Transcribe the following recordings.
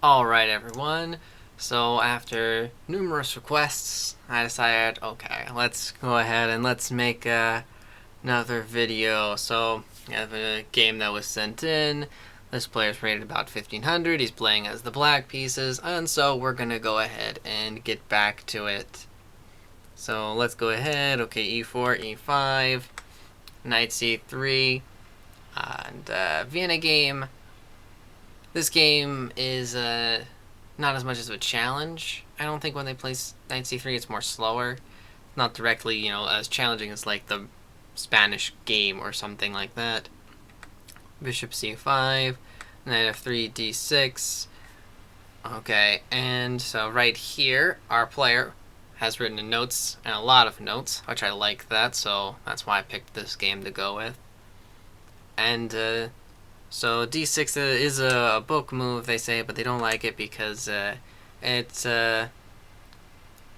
Alright everyone, so after numerous requests, I decided, okay, let's go ahead and let's make another video. So, I have a game that was sent in. This player's rated about 1500, he's playing as the black pieces, and so we're gonna go ahead and get back to it. So let's go ahead, okay, e4, e5, knight c3, and Vienna game. This game is not as much as a challenge. I don't think when they play knight c3 it's more slower. Not directly, as challenging as like the Spanish game or something like that. Bishop c5, knight f3, d6. Okay, and so right here, our player has written in notes, and a lot of notes, which I like that, so that's why I picked this game to go with. And so d6 is a book move, they say, but they don't like it because it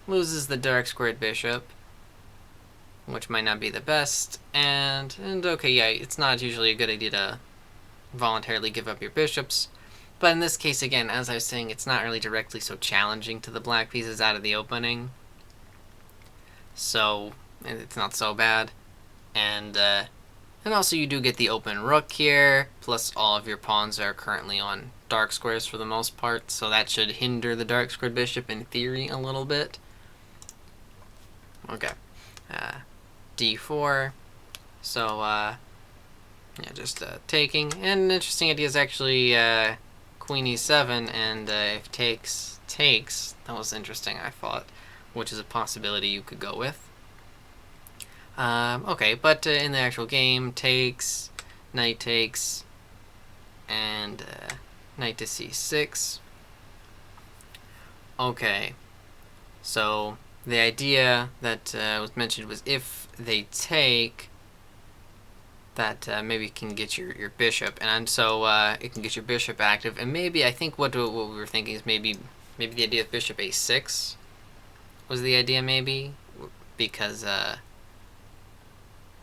loses the dark squared bishop, which might not be the best. And okay, yeah, it's not usually a good idea to voluntarily give up your bishops. But in this case, again, as I was saying, it's not really directly so challenging to the black pieces out of the opening. So it's not so bad. And also you do get the open rook here, plus all of your pawns are currently on dark squares for the most part, so that should hinder the dark squared bishop in theory a little bit. Okay, d4, so yeah, just taking, and an interesting idea is actually queen e7, and if takes, that was interesting, I thought, which is a possibility you could go with. Okay, but in the actual game, takes, knight takes, and knight to c6. Okay, so the idea that was mentioned was if they take, that maybe it can get your bishop, and so it can get your bishop active, and maybe I think what we were thinking is maybe the idea of bishop a6 was the idea, maybe, because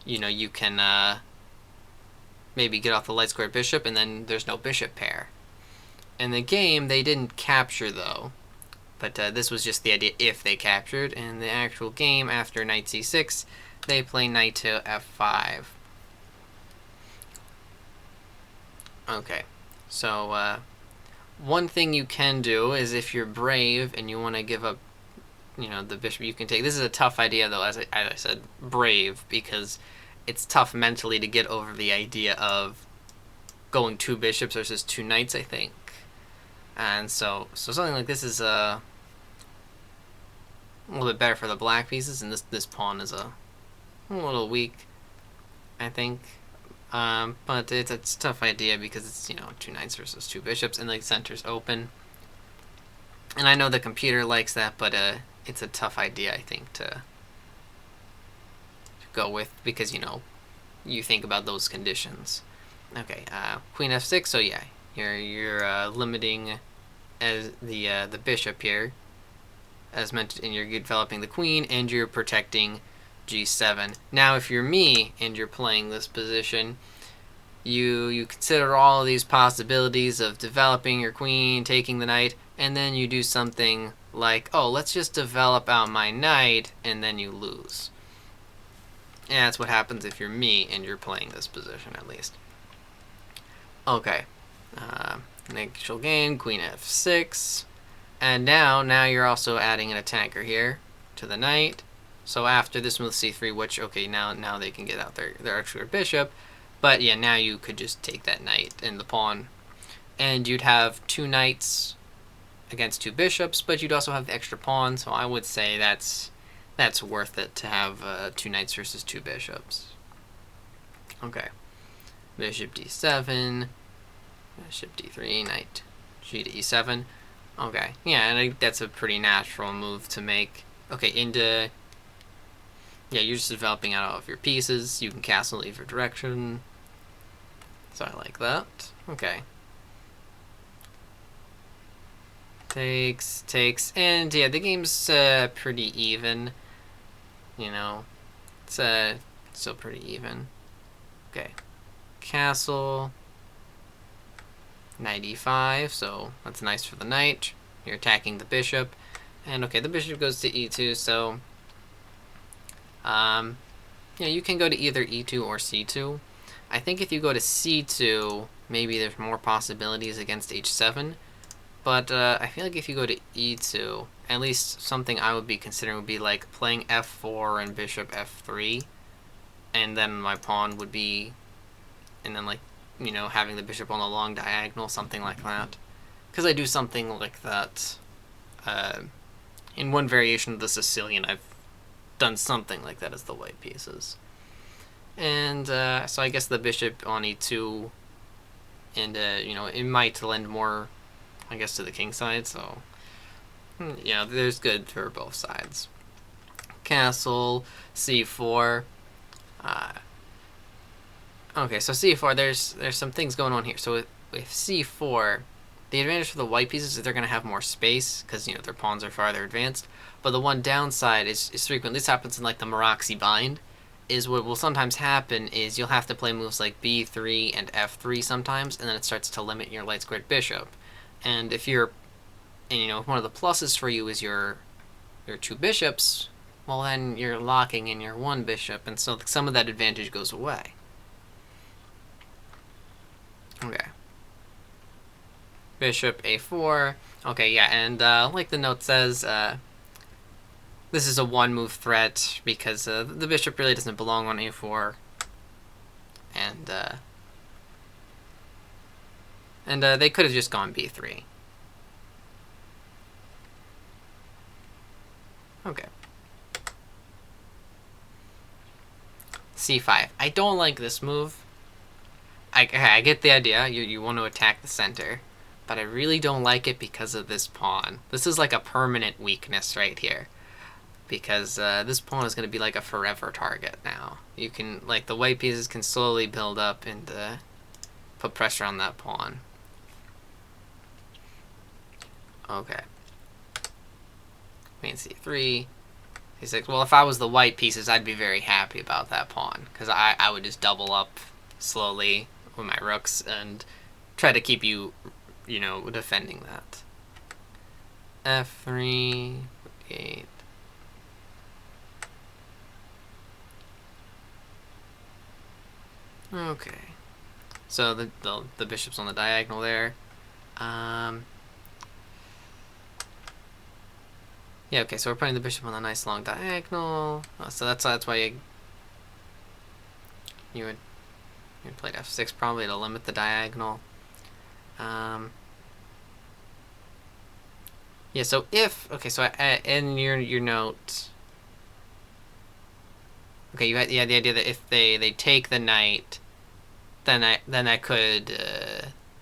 you can maybe get off the light square bishop, and then there's no bishop pair. In the game, they didn't capture, though. But this was just the idea if they captured. In the actual game, after knight c6, they play knight to f5. Okay, so one thing you can do is if you're brave and you want to give up the bishop, you can take. This is a tough idea, though, as I said, brave, because it's tough mentally to get over the idea of going two bishops versus two knights, I think. And so something like this is a little bit better for the black pieces, and this pawn is a little weak, I think. But it's a tough idea because it's, two knights versus two bishops, and the center's open. And I know the computer likes that, but it's a tough idea, I think, to go with, because you think about those conditions. Okay, queen f6. So yeah, you're limiting as the bishop here, as mentioned, and you're developing the queen, and you're protecting g7. Now, if you're me and you're playing this position, you consider all of these possibilities of developing your queen, taking the knight, and then you do something like, oh, let's just develop out my knight, and then you lose. And that's what happens if you're me and you're playing this position, at least. Okay. Initial game, queen f6. And now you're also adding an attacker here to the knight. So after this move c3, which, okay, now they can get out their extra bishop. But yeah, now you could just take that knight and the pawn. And you'd have two knights against two bishops, but you'd also have the extra pawn. So I would say that's worth it to have two knights versus two bishops. Okay. Bishop d7, bishop d3, knight g to e7. Okay, yeah, and I think that's a pretty natural move to make. Okay, yeah, you're just developing out all of your pieces. You can castle either direction. So I like that. Okay. Takes, and yeah, the game's pretty even. It's still pretty even. Okay. Castle. knight e5, so that's nice for the knight. You're attacking the bishop. And okay, the bishop goes to e2, so yeah, you can go to either e2 or c2. I think if you go to c2, maybe there's more possibilities against h7. But I feel like if you go to e2, at least something I would be considering would be like playing f4 and bishop f3, and then my pawn would be, and then like, you know, having the bishop on a long diagonal, something like that. Because I do something like that. In one variation of the Sicilian, I've done something like that as the white pieces. And so I guess the bishop on e2, and you know, it might lend more, I guess, to the king side, so you know, there's good for both sides. Castle, c4. Okay, so c4, there's some things going on here. So with c4, the advantage for the white pieces is they're going to have more space because, you know, their pawns are farther advanced. But the one downside is frequent. This happens in like the Maraxi bind. Is what will sometimes happen is you'll have to play moves like b3 and f3 sometimes, and then it starts to limit your light squared bishop. And if you're, and you know, one of the pluses for you is your two bishops, well then you're locking in your one bishop, and so some of that advantage goes away. Okay. Bishop a4. Okay, yeah, and like the note says, this is a one-move threat because the bishop really doesn't belong on a4, and they could have just gone b3. Okay. c5. I don't like this move. I get the idea. You want to attack the center, but I really don't like it because of this pawn. This is like a permanent weakness right here, because this pawn is going to be like a forever target now. You can, like, the white pieces can slowly build up and put pressure on that pawn. Okay. Queen c3. c6. Well, if I was the white pieces, I'd be very happy about that pawn, because I would just double up slowly with my rooks and try to keep you, you know, defending that. f3, 8. Okay. So the bishop's on the diagonal there. Yeah, okay, so we're putting the bishop on a nice long diagonal. So that's why you would play f6 probably to limit the diagonal. Yeah, so if, okay, so in your note, okay, you had the idea that if they take the knight, then that could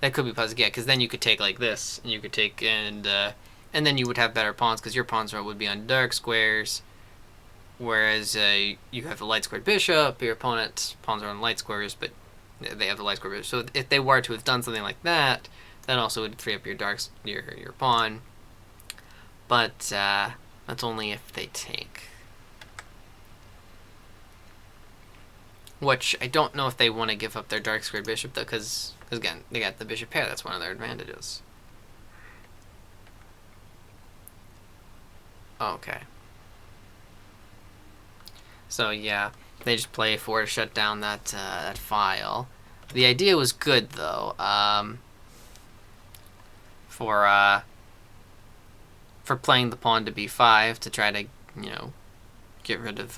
be positive, yeah, because then you could take like this, and you could take, and then you would have better pawns because your pawns would be on dark squares, whereas you have the light squared bishop, your opponent's pawns are on light squares, but they have the light square bishop. So if they were to have done something like that, that also would free up your your pawn. But that's only if they take. Which I don't know if they want to give up their dark squared bishop, though, because again, they got the bishop pair. That's one of their advantages. Okay. So yeah, they just play a4 to shut down that that file. The idea was good though. For playing the pawn to b5 to try to, you know, get rid of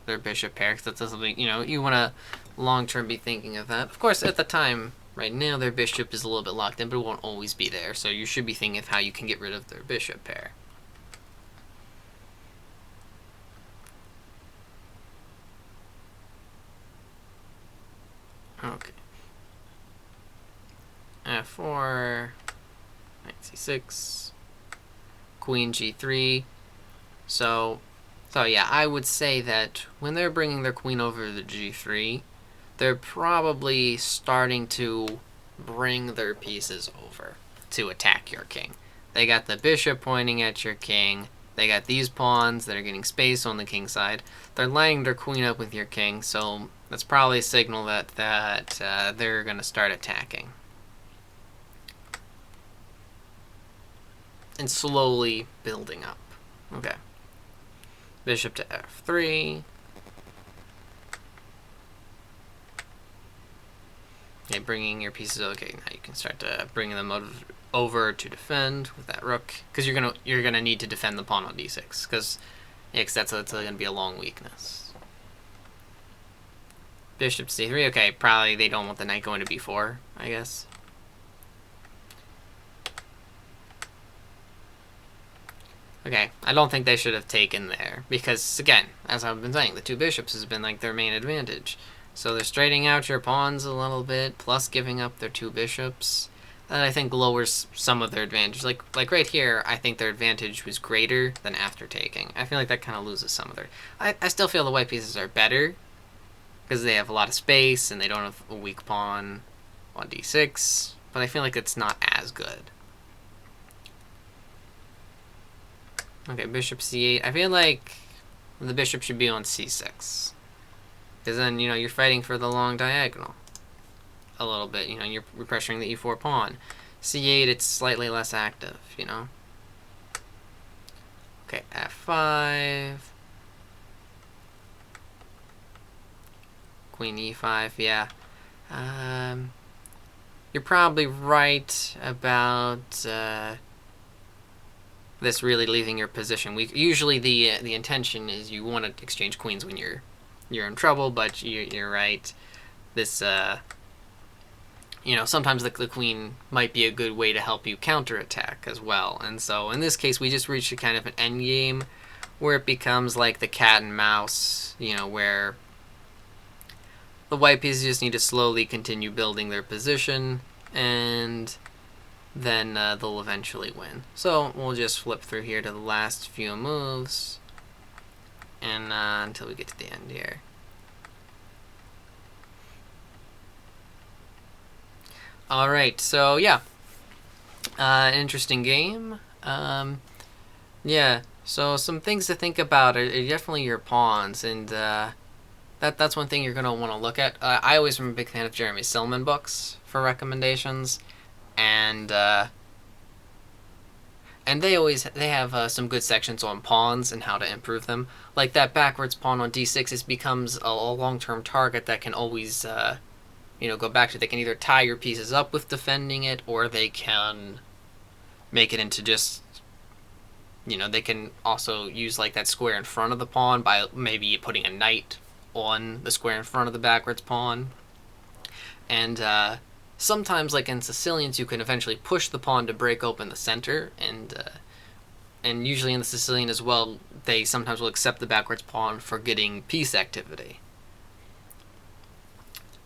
their bishop pair, because that's something, you know, you want to long-term be thinking of that. Of course, at the time, right now, their bishop is a little bit locked in, but it won't always be there, so you should be thinking of how you can get rid of their bishop pair. Okay. f4, knight c6, queen g3. So yeah, I would say that when they're bringing their queen over to the g3, they're probably starting to bring their pieces over to attack your king. They got the bishop pointing at your king. They got these pawns that are getting space on the king side. They're lining their queen up with your king, so that's probably a signal that they're going to start attacking. and slowly building up. Okay. Bishop to f3. Okay, bringing your pieces. Okay, now you can start to bring them over to defend with that rook, because you're gonna need to defend the pawn on d6, because that's gonna be a long weakness. Bishop to c3. Okay, probably they don't want the knight going to b4, I guess. Okay, I don't think they should have taken there, because, again, as I've been saying, the two bishops has been, like, their main advantage. So they're straightening out your pawns a little bit, plus giving up their two bishops. That, I think, lowers some of their advantage. Like right here, I think their advantage was greater than after taking. I feel like that kind of loses some of their... I still feel the white pieces are better, because they have a lot of space, and they don't have a weak pawn on d6, but I feel like it's not as good. Okay, bishop c8. I feel like the bishop should be on c6. Because then, you're fighting for the long diagonal. A little bit, you're pressuring the e4 pawn. c8, it's slightly less active, Okay, f5. Queen e5, yeah. You're probably right about... this really leaving your position weak. Usually the intention is you want to exchange queens when you're in trouble, but you're right. This sometimes the queen might be a good way to help you counterattack as well. And so in this case, we just reached a kind of an end game where it becomes like the cat and mouse, where the white pieces just need to slowly continue building their position, and then they'll eventually win. So we'll just flip through here to the last few moves, and until we get to the end here. Alright, so yeah. Interesting game. Yeah, so some things to think about are definitely your pawns, and that's one thing you're going to want to look at. I always am a big fan of Jeremy Silman books for recommendations. And they have some good sections on pawns and how to improve them. Like that backwards pawn on d6 becomes a long-term target that can always go back to. They can either tie your pieces up with defending it, or they can make it into just they can also use like that square in front of the pawn by maybe putting a knight on the square in front of the backwards pawn. And sometimes, like in Sicilians, you can eventually push the pawn to break open the center, and usually in the Sicilian as well, they sometimes will accept the backwards pawn for getting piece activity.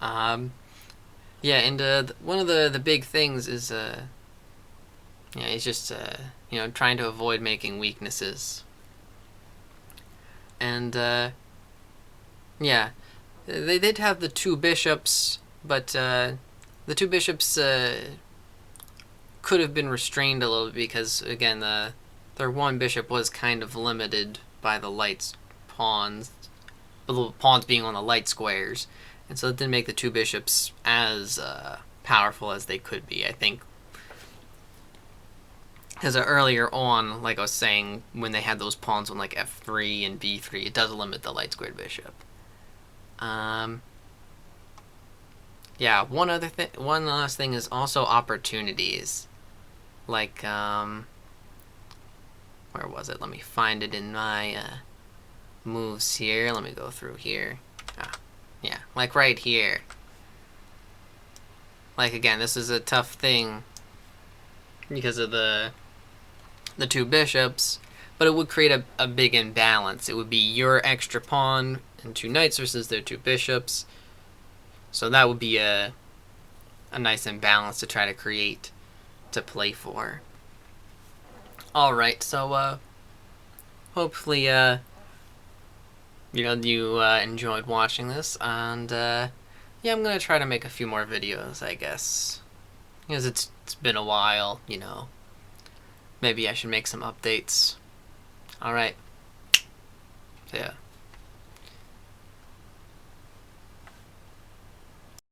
Yeah, and one of the big things is it's just trying to avoid making weaknesses. And yeah, they did have the two bishops, but the two bishops could have been restrained a little bit, because, again, their one bishop was kind of limited by the light pawns, the pawns being on the light squares, and so it didn't make the two bishops as powerful as they could be, I think. Because earlier on, like I was saying, when they had those pawns on like f3 and b3, it does limit the light squared bishop. Yeah, one last thing is also opportunities. Like, where was it? Let me find it in my moves here. Let me go through here. Yeah, like right here. Like, again, this is a tough thing because of the two bishops, but it would create a big imbalance. It would be your extra pawn and two knights versus their two bishops. So that would be a nice imbalance to try to create, to play for. Alright, so hopefully you enjoyed watching this, and yeah, I'm gonna try to make a few more videos, I guess, because it's been a while. Maybe I should make some updates. Alright, yeah.